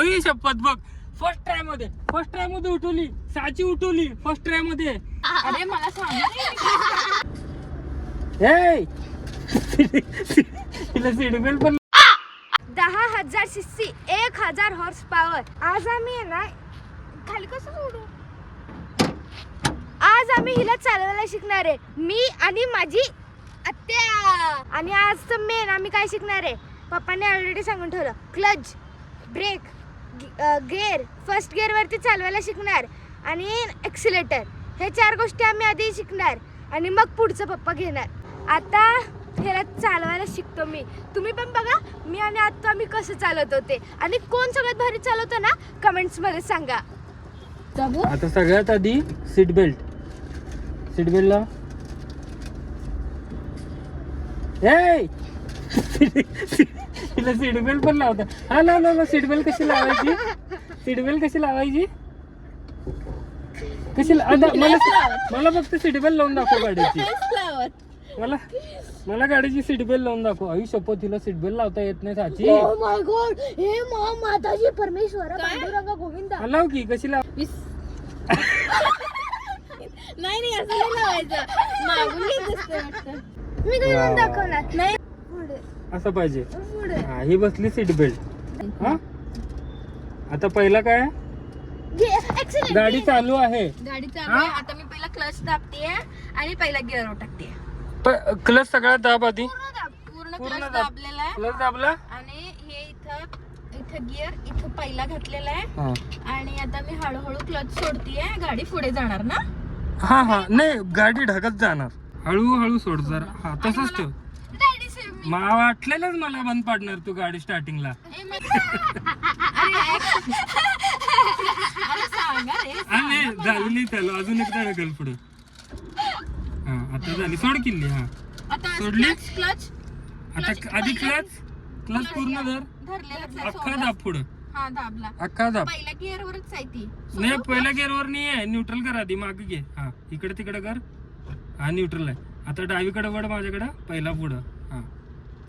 अरे शपथ बघ, फर्स्ट ट्राय मध्ये उठवली, साची उठवली फर्स्ट ट्राय मध्ये. अरे मला सांग तिला सीट बेल्ट पण 10,000 cc 1,000 हॉर्स पॉवर. आज आम्ही आहे ना खाली कसं सोडू, आज आम्ही हिला चालवायला शिकणार आहे, मी आणि माझी आत्या. आणि आजचं मेन आम्ही काय शिकणार आहे, पप्पाने ऑलरेडी सांगून ठेवलं. Clutch, brake, gear, first gear वरती चालवायला शिकणार आणि एक्सिलेटर. हे 4 गोष्टी आम्ही आधी शिकणार आणि मग पुढचं पप्पा घेणार. आता ह्याला चालवायला शिकतो मी. तुम्ही पण बघा मी आणि आता आम्ही कसं चालवत होते आणि कोण सगळ्यात भारी चालवतो ना कमेंट्स मध्ये सांगा. आता सगळ्यात आधी सीट बेल्ट लाव. तिला सीट बेल्ट पण लावता. हा लाव. सीट बेल्ट कशी लावायची, मला फक्त सीट बेल्ट लावून दाखव गाडीची. मला गाडीची सीट बेल्ट लावून दाखव. आई शपथ, तिला सीट बेल्ट लावता येत नाही साची. ओ माय गॉड, हे माताजी परमेश्वर पांडुरंग गोविंद. लाव की, कशी लाव. नाही असं नाही लावायचं, मागून घ्यायचं. मी काही म्हणून दाखवणार नाही. असं पाहिजे. हा, ही बसली सीट बेल्ट. हा, आता पहिला काय, गाडी चालू आहे. आता मी पहिला क्लच दाबते आणि पहिला गिअर टाकते. क्लच सगळ्यात दाब आधी. पूर्ण क्लच दाबलेला आहे. क्लच दाबला आणि हे इथं गिअर इथं पहिला घातलेला आहे. आणि आता मी हळूहळू क्लच सोडतीये, गाडी पुढे जाणार ना. हा नाही, गाडी ढकत जाणार. हळूहळू सोड जरा. हा, तसंच ठेव. वाटलेलंच मला बंद पाडणार तू गाडी स्टार्टिंगला. झाली त्याला अजून एकदा ढकल पुढे. हा, आता झाली. सोड किल्ली. हा, सोडली. क्लच आता आधी क्लच पूर्ण धर. अख्खा दाब पुढे. हा दाबला. अख्खा दाब. पहिल्या गिअर वरच आहे ती. नाही, पहिल्या गिअर वर नाही आहे. न्यूट्रल कर आधी, मागे घे. हा, इकडे तिकडे कर. हा, न्यूट्रल आहे. आता डावीकडे वळ माझ्याकडे, पहिला पुढं. हा,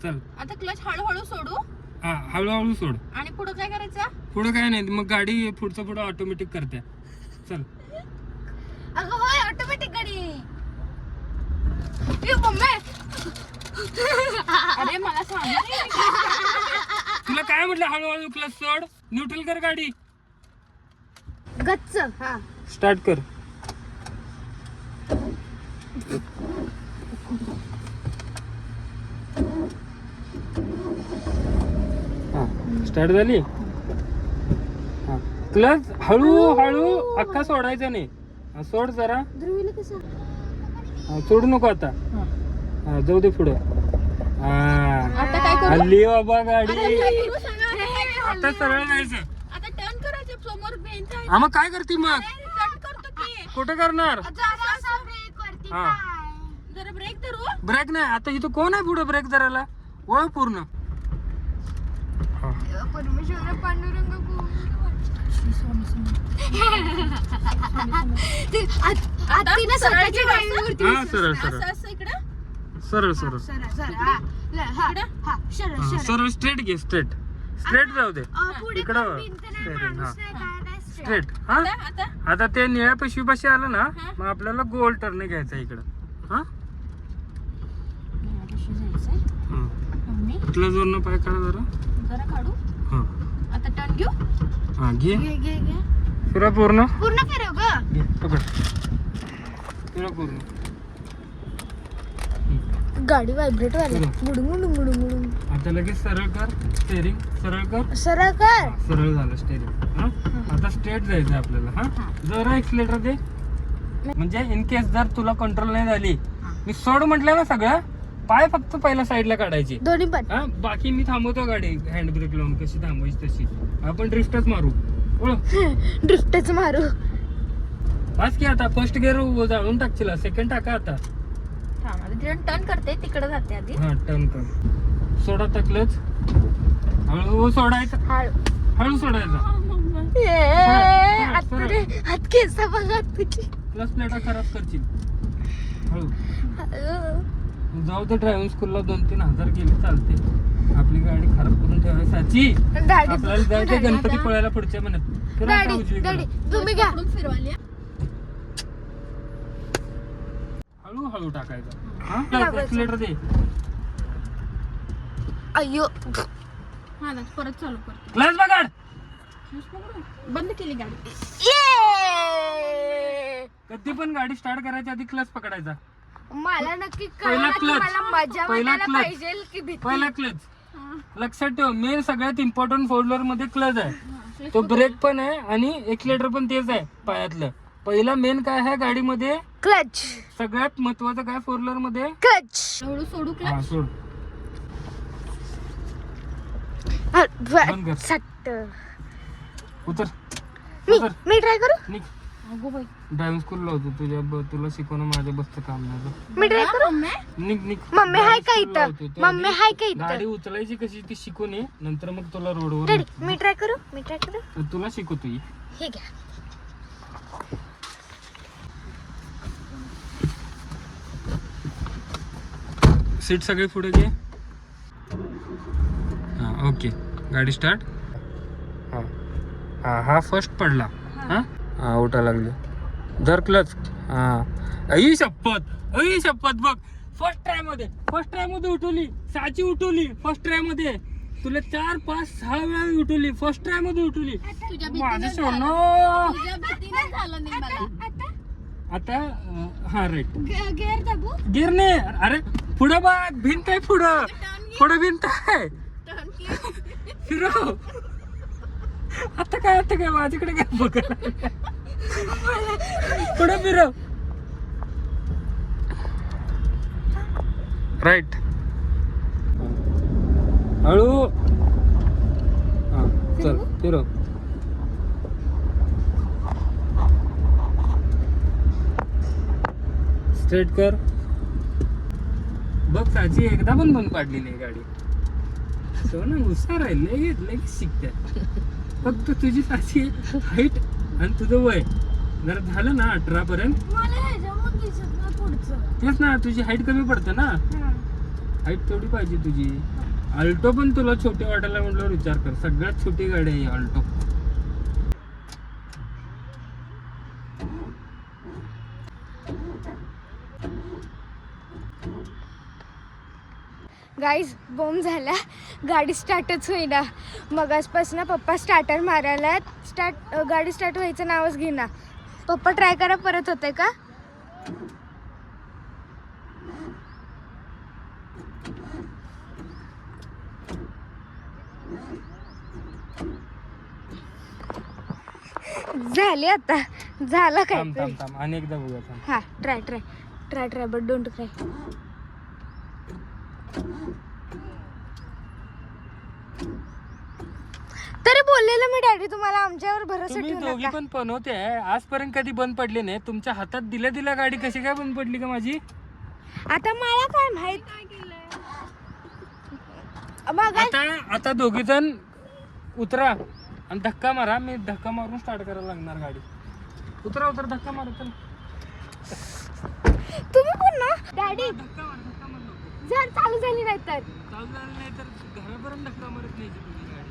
चल. आता क्लच हळूहळू सोडू. हा, हळूहळू सोड. आणि पुढे काय करायचं, पुढे काय नाही, मग गाडी पुढचं ऑटोमॅटिक करते. चल. अगं होय, ऑटोमॅटिक गाडी. अरे मला सांग, तुला काय म्हटलं, हळूहळू क्लच सोड, न्यूट्रल कर गाडी. गच्च. हा, स्टार्ट कर. हा, स्टार्ट झाली. हा, क्लच हळूहळू अख्खा सोडायचा नाही. हा, सोड जरा. ध्रुवीला कसं. हा, सोडू नको आता. हा, जाऊ दे पुढे. आता काय करू, हल्ली बाबा गाडी. आता आता सरळ जायचं. टर्न करायचं, समोर बेंच आहे. हा, मग काय करते मग, टर्न करतो की. कुठं करणार. हा, जरा ब्रेक धरू. ब्रेक नाही. आता इथं कोण आहे पुढे ब्रेक धरायला, वळ पूर्ण. परमेश्वर पांडुरंग हा, सरळ सरळ सरळ सरळ स्ट्रेट घे. स्ट्रेट जाऊ दे. इकडं स्ट्रेट. हा, आता ते निळ्या पिशवीपाशी आलं ना, मग आपल्याला गोल टर्न घ्यायचा इकडं. हा, इथला जोर पाय काढा जरा काढू. हा, आता टर्न घेऊ. हा, घे. फिरा पूर्ण. फिरव ग. घे, पकड. फिरा पूर्ण. गाडी व्हायब्रेट व्हायला. गुडुंग. आता लगेच सरळ कर. स्टेअरिंग सरळ कर. सरळ कर. हा, सरळ झालं स्टेअरिंग. हा, आता स्ट्रेट जायचं आपल्याला. हा, जरा एक्सिलेटर दे, म्हणजे इन केस जर तुला कंट्रोल नाही झाली, मी सोड म्हटलं ना, सगळं पाय फक्त पहिल्या साईडला काढायची. दोन्ही पण. हा, बाकी मी थांबवतो गाडी हँड ब्रेक लावून. कशी थांबवायची तशी. आपण ड्रिफ्टच मारू. ड्रिफ्टच मारू. बस की, आता फर्स्ट गिअर जाळून टाकशील. सेकंड टाका आता. टर्न करते, तिकडे जाते आधी. हा, टर्न कर. सोडा टाकलंच. हळू सोडायचं. हळू सोडायचं. हात केसा बघा तुझी. प्लस प्लेटा खराब करशील. हळू. जाऊ दे, ड्रायव्हिंग स्कूलला 2-3 हजार गेले चालते. आपली गाडी खराब करून ठेवायची. डॅडी आपल्याला जायचं गणपती पोळ्याला पुढच्या महिन्यात. फिरवा आता डॅडी उजवीकडे. डॅडी तुम्ही घ्या. इकडून फिरवाली हा. हळूहळू टाकायचं. हा टाकायचं. एक्सिलेटर दे. अय्यो हा ना, परत चालू कर. क्लच पकड. बंद केली गाडी. ये कधी पण गाडी स्टार्ट करायच्या आधी क्लच पकडायचा. मला नक्की पहिला कळलं की clutch. मला मजा पहिला वाटायला clutch. पाहिजे की भीती. पहिला क्लच. हा. लक्षात ठेव, मेन सगळ्यात इम्पॉर्टंट फोर व्हीलर मध्ये क्लच आहे. हा, तो ब्रेक पण आहे आणि एक्सिलेटर पण तेच आहे पायातलं. पहिला मेन काय आहे गाडीमध्ये, क्लच सगळ्यात महत्वाचं काय फोर व्हीलर मध्ये, क्लच. हळू सोडू हा क्लच. सोड. बंद कर. सट्ट. उतर मी उतर. मी ट्राय करू निघ. अगो बाई. ड्रायव्हिंग स्कूलला होतो तुला शिकवणं माझ्या बसचं काम नाही. मी ट्राय करू. निघ निघ. मम्मी हाय का Driving school ला इथं होतो. तो मम्मी आधी हाय का गाडी इथं उचलायची कशी ती शिकून ये, नंतर मग तुला रोडवर डॅडी मी ट्राय करू तुला शिकवतो. हे घ्या. सीट सगळी पुढे घे. हा ओके, गाडी स्टार्ट. हा हा हा फर्स्ट पडला. हा हा उठा लागली. धर क्लच. हा अई शपथ बघ. फर्स्ट ट्राय मध्ये उठवली. साची उठवली फर्स्ट ट्राय मध्ये. तुला 4, 5, 6 वेळा उठवली. फर्स्ट ट्राय मध्ये उठवली. तुझ्या माझं भीतीने सोनं. तुझ्या भीतीने झालं नाही मला. आता हा राईट गेअर दाबू. गिरणे. अरे पुढं बघ, भिंत आहे पुढं. पुढं भिंत आहे. Turn केली. फिरव. आता काय माझ्याकडे काय बघायला. पुढं फिरव. राईट. हळू. हा चल फिरव. स्ट्रेट कर. बघ साची एकदा पण बंद पाडली नाही गाडी. सोना हुशार आहे. लगेच शिकते. फक्त तुझी साची हाईट आणि तुझं वय जर झालं ना 18 पर्यंत, मला ह्याच्यामून दिसत नाही पुढचं. तेच ना तुझी हाईट कमी पडते ना. हाईट तेवढी पाहिजे तुझी. अल्टो पण तुला छोटी वाटायला म्हटल्यावर विचार कर. सगळ्यात छोटी गाडी आहे अल्टो. गाईज बॉम्ब झाला. गाडी स्टार्टच होईना. मगासपासून पप्पा स्टार्टर मारायला गाडी स्टार्ट व्हायचं नावच घेईना. पप्पा ट्राय करा परत होते का. झाले आता. झाला काय थांब थांब थांब आणि एकदा बघूया. थांब. हा ट्राय बट डोंट ट्राय. तरी बोललेलं मी डॅडी तुम्हाला आमच्यावर भरोसा तुम्ही ठेवू दोघी नका. पण पनवते आजपर्यंत कधी बंद पडली नाही. तुमच्या हातात दिल्या गाडी कशी काय बंद पडली का माझी. आता मला काय माहित. मग आता दोघी जण उतरा आणि धक्का मारा. मी धक्का मारून स्टार्ट करायला लागणार गाडी. उतरा धक्का मारा. चल तुम्ही पण ना डॅडी धक्का मार नको. जर चालू झाली नाही तर चालू झालं नाही तर घरापर्यंत धक्का मारत नाही तुझी गाडी.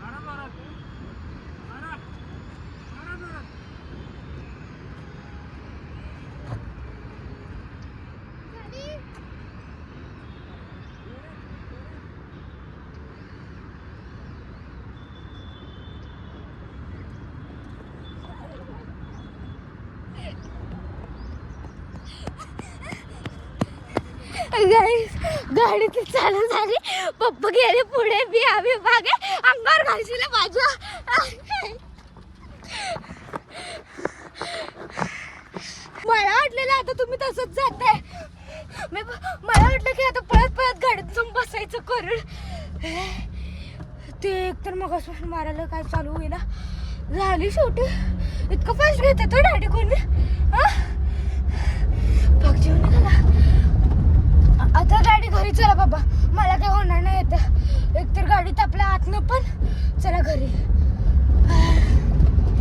मारा मारा मारा मारा मारा. गाडी तर चालू झाली. पप्पा गेले पुढे. मी आम्ही मागे. अंगावर घालशील माझ्या. मला वाटलेलं आता तुम्ही तसंच जाताय. मला वाटलं की आता पळत गाडीत जाऊन बसायचं करून. ते एकतर मग मारायला काय चालू होईना झाली. शेवटी इतकं फास्ट घेते तो डॅडी कोणी.